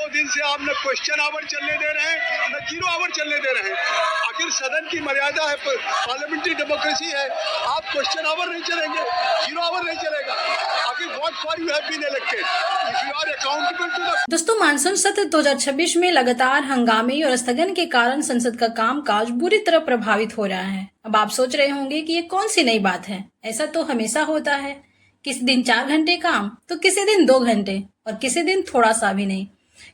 दिन से आप न क्वेश्चन आवर चलने दे रहे हैं न जीरो आवर चलने दे रहे हैं। आखिर सदन की मर्यादा है, पार्लियामेंट्री डेमोक्रेसी है, आप क्वेश्चन आवर नहीं चलेंगे, जीरो आवर नहीं चलेगा। आखिर what for you have been elected if you are accountable to the. दोस्तों, मानसून सत्र 2026 में लगातार हंगामे और स्थगन के कारण संसद का कामकाज बुरी तरह प्रभावित हो रहा है। अब आप सोच रहे होंगे कि ये कौन सी नई बात है, ऐसा तो हमेशा होता है। किसी दिन 4 घंटे काम तो किसी दिन 2 घंटे और किसी दिन थोड़ा सा भी नहीं,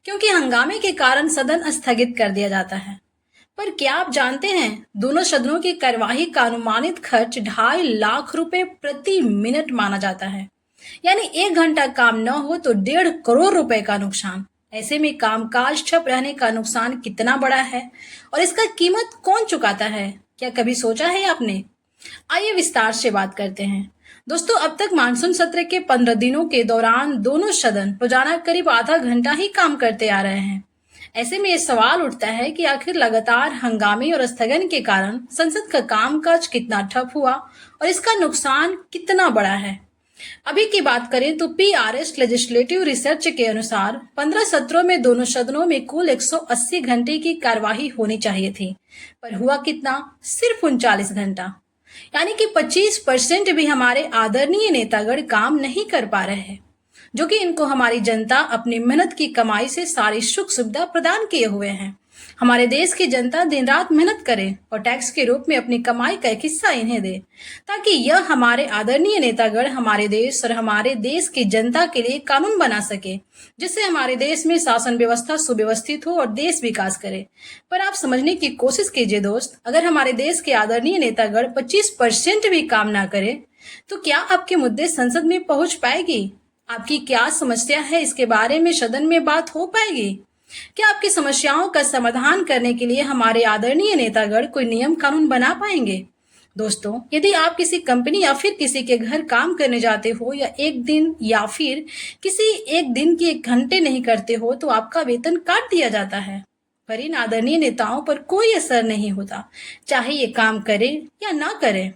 क्योंकि हंगामे के कारण सदन स्थगित कर दिया जाता है। पर क्या आप जानते हैं, दोनों सदनों की कार्यवाही का अनुमानित खर्च 2.5 लाख रुपए प्रति मिनट माना जाता है। यानी 1 घंटा काम न हो तो 1.5 करोड़ रुपए का नुकसान। ऐसे में कामकाज ठप रहने का नुकसान कितना बड़ा है और इसका कीमत कौन चुकाता है, क्या कभी सोचा है आपने? आइए विस्तार से बात करते हैं। दोस्तों, अब तक मानसून सत्र के 15 दिनों के दौरान दोनों सदन रोजाना करीब आधा घंटा ही काम करते आ रहे हैं। ऐसे में ये सवाल उठता है कि आखिर लगातार हंगामे और स्थगन के कारण संसद का कामकाज कितना ठप हुआ और इसका नुकसान कितना बड़ा है। अभी की बात करें तो पीआरएस लेजिस्लेटिव रिसर्च के अनुसार 15 सत्रों में दोनों सदनों में कुल 180 घंटे की कार्यवाही होनी चाहिए थी, पर हुआ कितना? सिर्फ 39 घंटा। यानी कि 25% भी हमारे आदरणीय नेतागण काम नहीं कर पा रहे हैं, जो कि इनको हमारी जनता अपनी मेहनत की कमाई से सारी सुख सुविधा प्रदान किए हुए हैं। हमारे देश की जनता दिन रात मेहनत करे और टैक्स के रूप में अपनी कमाई का एक हिस्सा इन्हें दे, ताकि यह हमारे आदरणीय नेतागण हमारे देश और हमारे देश की जनता के लिए कानून बना सके, जिससे हमारे देश में शासन व्यवस्था सुव्यवस्थित हो और देश विकास करे। पर आप समझने की कोशिश कीजिए दोस्त, अगर हमारे देश के आदरणीय नेतागण 25% भी काम ना करे तो क्या आपके मुद्दे संसद में पहुंच पाएगी? आपकी क्या समस्या है, इसके बारे में सदन में बात हो पाएगी? क्या आपकी समस्याओं का समाधान करने के लिए हमारे आदरणीय नेतागण कोई नियम कानून बना पाएंगे? दोस्तों, यदि आप किसी कंपनी या फिर किसी के घर काम करने जाते हो या एक दिन या फिर किसी एक दिन की 1 घंटे नहीं करते हो तो आपका वेतन काट दिया जाता है। पर इन आदरणीय नेताओं पर कोई असर नहीं होता, चाहे ये काम करे या ना करे।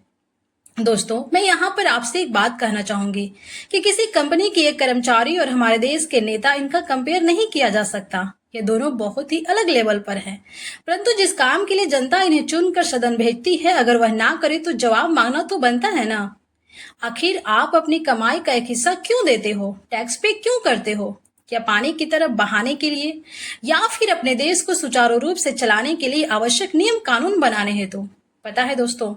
दोस्तों, मैं यहाँ पर आपसे एक बात कहना चाहूंगी कि किसी कंपनी के एक कर्मचारी और हमारे देश के नेता, इनका कंपेयर नहीं किया जा सकता। ये दोनों बहुत ही अलग लेवल पर हैं। परंतु जिस काम के लिए जनता इन्हें चुनकर सदन भेजती है, अगर वह ना करे तो जवाब मांगना तो बनता है ना। आखिर आप अपनी कमाई का एक हिस्सा क्यों देते हो? टैक्स पे क्यों करते हो? क्या पानी की तरफ बहाने के लिए या फिर अपने देश को सुचारू रूप से चलाने के लिए आवश्यक नियम कानून बनाने हेतु? पता है दोस्तों,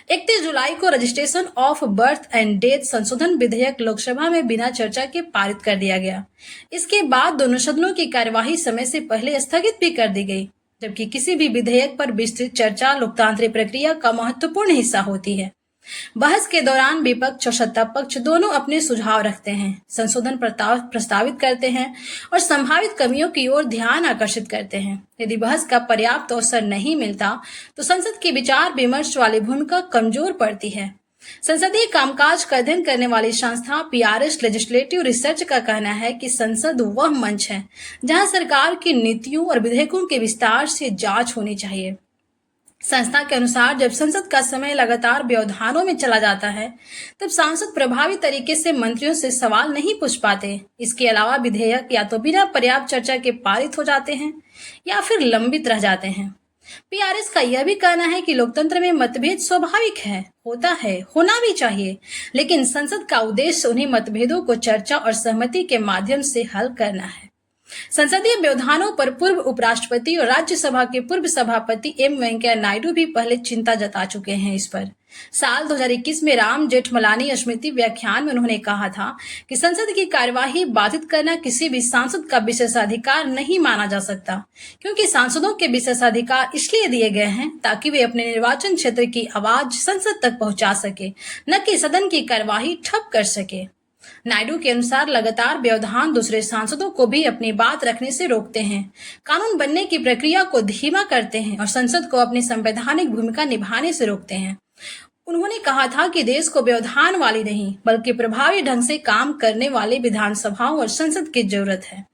31 जुलाई को registration of birth and death संशोधन विधेयक लोकसभा में बिना चर्चा के पारित कर दिया गया। इसके बाद दोनों सदनों की कार्यवाही समय से पहले स्थगित भी कर दी गई, जबकि किसी भी विधेयक पर विस्तृत चर्चा लोकतांत्रिक प्रक्रिया का महत्वपूर्ण हिस्सा होती है। बहस के दौरान विपक्ष और सत्ता पक्ष दोनों अपने सुझाव रखते हैं, संशोधन प्रस्तावित करते हैं और संभावित कमियों की ओर ध्यान आकर्षित करते हैं। यदि बहस का पर्याप्त अवसर नहीं मिलता तो संसद की विचार विमर्श वाली भूमिका कमजोर पड़ती है। संसदीय कामकाज का अध्ययन करने वाली संस्था पीआरएस लेजिस्लेटिव रिसर्च का कहना है कि संसद वह मंच है जहां सरकार की नीतियों और विधेयकों के विस्तार से जांच होनी चाहिए। संस्था के अनुसार जब संसद का समय लगातार व्यवधानों में चला जाता है, तब सांसद प्रभावी तरीके से मंत्रियों से सवाल नहीं पूछ पाते। इसके अलावा विधेयक या तो बिना पर्याप्त चर्चा के पारित हो जाते हैं या फिर लंबित रह जाते हैं। पीआरएस का यह भी कहना है कि लोकतंत्र में मतभेद स्वाभाविक है, होता है, होना भी चाहिए, लेकिन संसद का उद्देश्य उन्हीं मतभेदों को चर्चा और सहमति के माध्यम से हल करना है। संसदीय व्यवधानों पर पूर्व उपराष्ट्रपति और राज्यसभा के पूर्व सभापति एम वेंकैया नायडू भी पहले चिंता जता चुके हैं इस पर। साल 2021 में राम जेठमलानी स्मृति व्याख्यान में उन्होंने कहा था कि संसद की कार्यवाही बाधित करना किसी भी सांसद का विशेषाधिकार नहीं माना जा सकता, क्योंकि सांसदों के विशेषाधिकार इसलिए दिए गए हैं ताकि वे अपने निर्वाचन क्षेत्र की आवाज संसद तक पहुंचा सके, न कि सदन की कार्यवाही ठप कर सके। नायडू के अनुसार लगातार व्यवधान दूसरे सांसदों को भी अपनी बात रखने से रोकते हैं, कानून बनने की प्रक्रिया को धीमा करते हैं और संसद को अपनी संवैधानिक भूमिका निभाने से रोकते हैं। उन्होंने कहा था कि देश को व्यवधान वाली नहीं बल्कि प्रभावी ढंग से काम करने वाले विधानसभाओं और संसद की जरूरत है।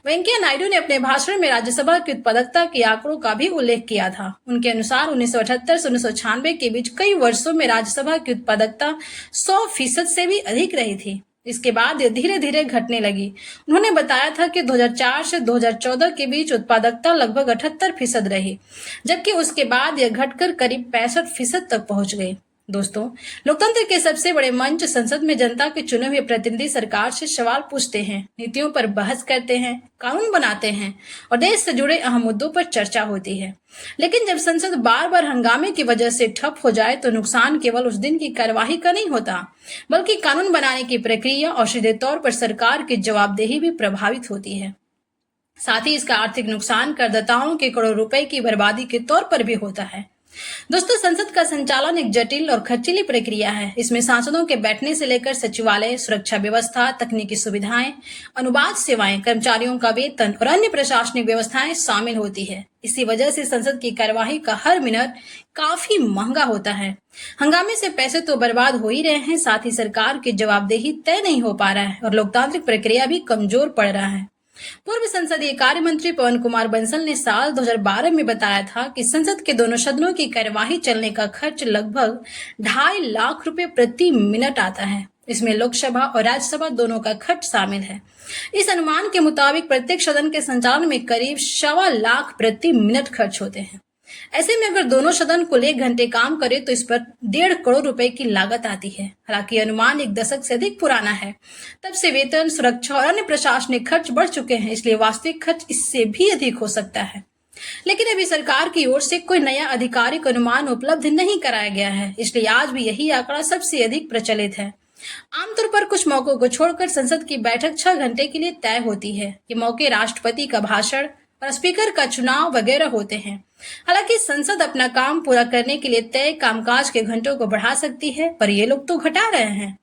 वेंकैया नायडू ने अपने भाषण में राज्यसभा की उत्पादकता के आंकड़ों का भी उल्लेख किया था। उनके अनुसार 1978 से 1996 के बीच कई वर्षों में राज्यसभा की उत्पादकता 100% से भी अधिक रही थी। इसके बाद ये धीरे धीरे घटने लगी। उन्होंने बताया था कि 2004 से 2014 के बीच उत्पादकता लगभग 78% रही, जबकि उसके बाद यह घटकर करीब 65% तक पहुंच गई। दोस्तों, लोकतंत्र के सबसे बड़े मंच संसद में जनता के चुने हुए प्रतिनिधि सरकार से सवाल पूछते हैं, नीतियों पर बहस करते हैं, कानून बनाते हैं और देश से जुड़े अहम मुद्दों पर चर्चा होती है। लेकिन जब संसद बार बार हंगामे की वजह से ठप हो जाए तो नुकसान केवल उस दिन की कार्यवाही का नहीं होता, बल्कि कानून बनाने की प्रक्रिया और सीधे तौर पर सरकार की जवाबदेही भी प्रभावित होती है। साथ ही इसका आर्थिक नुकसान करदाताओं के करोड़ों रुपए की बर्बादी के तौर पर भी होता है। दोस्तों, संसद का संचालन एक जटिल और खर्चीली प्रक्रिया है। इसमें सांसदों के बैठने से लेकर सचिवालय, सुरक्षा व्यवस्था, तकनीकी सुविधाएं, अनुवाद सेवाएं, कर्मचारियों का वेतन और अन्य प्रशासनिक व्यवस्थाएं शामिल होती है। इसी वजह से संसद की कार्यवाही का हर मिनट काफी महंगा होता है। हंगामे से पैसे तो बर्बाद हो ही रहे हैं, साथ ही सरकार की जवाबदेही तय नहीं हो पा रहा है और लोकतांत्रिक प्रक्रिया भी कमजोर पड़ रहा है। पूर्व संसदीय कार्य मंत्री पवन कुमार बंसल ने साल 2012 में बताया था कि संसद के दोनों सदनों की कार्यवाही चलने का खर्च लगभग 2.5 लाख रुपए प्रति मिनट आता है। इसमें लोकसभा और राज्यसभा दोनों का खर्च शामिल है। इस अनुमान के मुताबिक प्रत्येक सदन के संचालन में करीब 1.25 लाख प्रति मिनट खर्च होते हैं। ऐसे में अगर दोनों सदन कुल 1 घंटे काम करे तो इस पर 1.5 करोड़ रुपए की लागत आती है। हालांकि अनुमान 1 दशक से अधिक पुराना है। तब से वेतन, सुरक्षा और अन्य प्रशासनिक खर्च बढ़ चुके हैं, इसलिए वास्तविक खर्च इससे भी अधिक हो सकता है। लेकिन अभी सरकार की ओर से कोई नया आधिकारिक अनुमान उपलब्ध नहीं कराया गया है, इसलिए आज भी यही आंकड़ा सबसे अधिक प्रचलित है। आमतौर पर कुछ मौकों को छोड़कर संसद की बैठक 6 घंटे के लिए तय होती है। ये मौके राष्ट्रपति का भाषण और स्पीकर का चुनाव वगैरह होते हैं। हालांकि संसद अपना काम पूरा करने के लिए तय कामकाज के घंटों को बढ़ा सकती है, पर ये लोग तो घटा रहे हैं।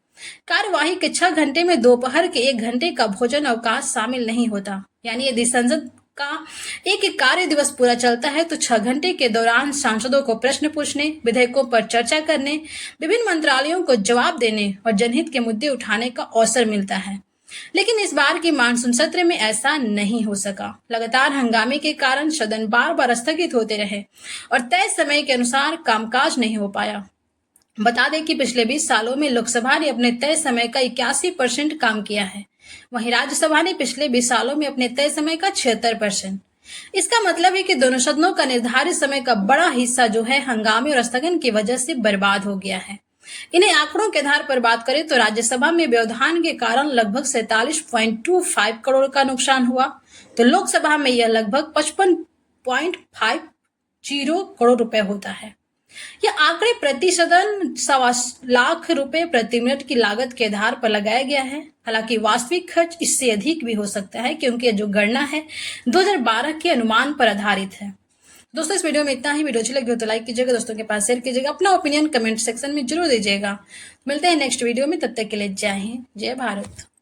कार्यवाही के 6 घंटे में दोपहर के 1 घंटे का भोजन अवकाश शामिल नहीं होता। यानी यदि संसद का एक कार्य दिवस पूरा चलता है तो 6 घंटे के दौरान सांसदों को प्रश्न पूछने, विधेयकों पर चर्चा करने, विभिन्न मंत्रालयों को जवाब देने और जनहित के मुद्दे उठाने का अवसर मिलता है। लेकिन इस बार के मानसून सत्र में ऐसा नहीं हो सका। लगातार हंगामे के कारण सदन बार बार स्थगित होते रहे और तय समय के अनुसार कामकाज नहीं हो पाया। बता दें कि पिछले 20 सालों में लोकसभा ने अपने तय समय का 81% काम किया है, वहीं राज्यसभा ने पिछले 20 सालों में अपने तय समय का 76%। इसका मतलब है कि दोनों सदनों का निर्धारित समय का बड़ा हिस्सा जो है हंगामे और स्थगन की वजह से बर्बाद हो गया है। इन्हें आंकड़ों के आधार पर बात करें तो राज्यसभा में व्यवधान के कारण लगभग 47.25 करोड़ का नुकसान हुआ, तो लोकसभा में यह लगभग 55.50 करोड़ रुपए होता है। यह आंकड़े प्रति सदन 1.25 लाख रुपए प्रति मिनट की लागत के आधार पर लगाया गया है। हालांकि वास्तविक खर्च इससे अधिक भी हो सकता है, क्योंकि जो गणना है 2012 के अनुमान पर आधारित है। दोस्तों, इस वीडियो में इतना ही। वीडियो अच्छी लगी हो तो लाइक कीजिएगा, दोस्तों के पास शेयर कीजिएगा, अपना ओपिनियन कमेंट सेक्शन में जरूर दीजिएगा। मिलते हैं नेक्स्ट वीडियो में, तब तक के लिए जय हिंद, जय भारत।